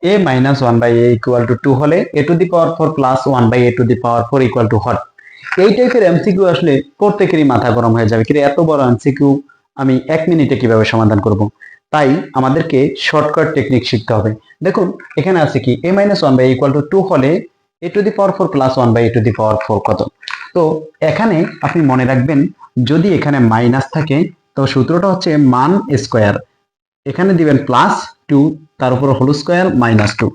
a minus one by A equal to two হলে A to the power four plus one by A to the power four equal to হট। এই টাইপের MCQ আসলে প্রত্যেকেরই মাথা গরম হয়ে যাবে, কিন্তু এত বড় এমসিকিউ আমি 1 মিনিটে কিভাবে সমাধান করব। তাই আমাদেরকে শর্টকাট টেকনিক শিখতে হবে। দেখুন এখানে আছে কি a minus one by equal to two হলে A to the power four plus one by A to the power four কত। তো এখানে আপনি মনে রাখবেন, যদি এখানে মাইনাস থাকে তো সূত্রটা হচ্ছে মান স্কোয়ার, এখানে দিবেন প্লাস টু, তার উপর হোল স্কোয়ার মাইনাস টু।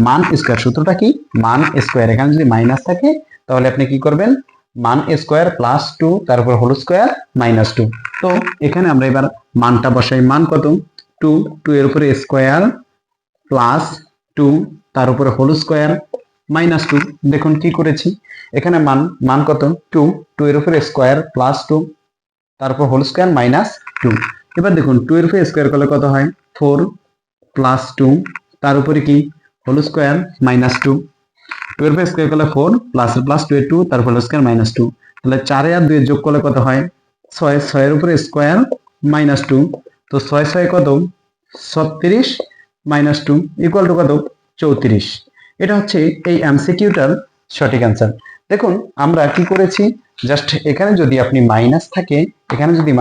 মান স্কোয়ার সূত্রটা কি, মান স্কোয়ার, এখানে যদি মাইনাস থাকে তাহলে আপনি কি করবেন, মান স্কোয়ার প্লাস টু তার উপর হোল স্কোয়ার মাইনাস টু। তো এখানে আমরা এবার মানটা বসাই, মান কত, টু, টু এর উপরে স্কোয়ার প্লাস টু তার উপরে হোল স্কোয়ার মাইনাস টু। দেখুন কি করেছি, এখানে মান কত, টু, টু এর উপরে স্কোয়ার প্লাস টু তারপর হোল স্কোয়ার মাইনাস টু। এবার দেখুন টু এর উপরে স্কোয়ার করলে কত হয়, ফোর প্লাস টু তার উপরে কি whole square minus two. Two এর উপরে স্কোয়ার করলে ফোর প্লাস প্লাস টু এর টু তারপর হোল স্কোয়ার মাইনাস টু। তাহলে চারে আর দুই যোগ করলে কত হয়, ছয়, ছয়ের উপরে স্কোয়ার মাইনাস টু। তো ছয় ছয় কত, 36 মাইনাস টু ইকুয়াল টু কত, 34। এটা হচ্ছে এই এমসিকিউটার সঠিক অ্যান্সার। দেখুন আমরা কি করেছি, জাস্ট এখানে যদি আপনি মাইনাস থাকে, এখানে যদি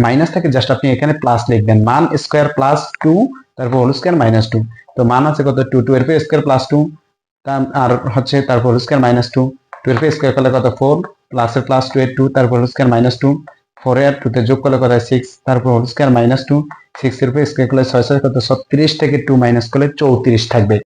মাইনাস থাকে জাস্ট আপনি এখানে প্লাস লিখবেন, মান স্কোয়ার প্লাস টু তারপর হোল স্কোয়ার মাইনাস টু। তো মান আছে কত, টু, টু এর পর স্কোয়ার প্লাস টু আর হচ্ছে তারপর whole square minus two. Two এর পর স্কোয়ার করলে কত, ফোর প্লাসের প্লাস টু এর টু তারপর whole square minus two. Four এর টুতে যোগ করলে কত, সিক্স তারপর whole square minus two. Six এর উপর স্কোয়ার করলে ছয় ছয় কত, 36 থেকে টু মাইনাস করলে 34 থাকবে।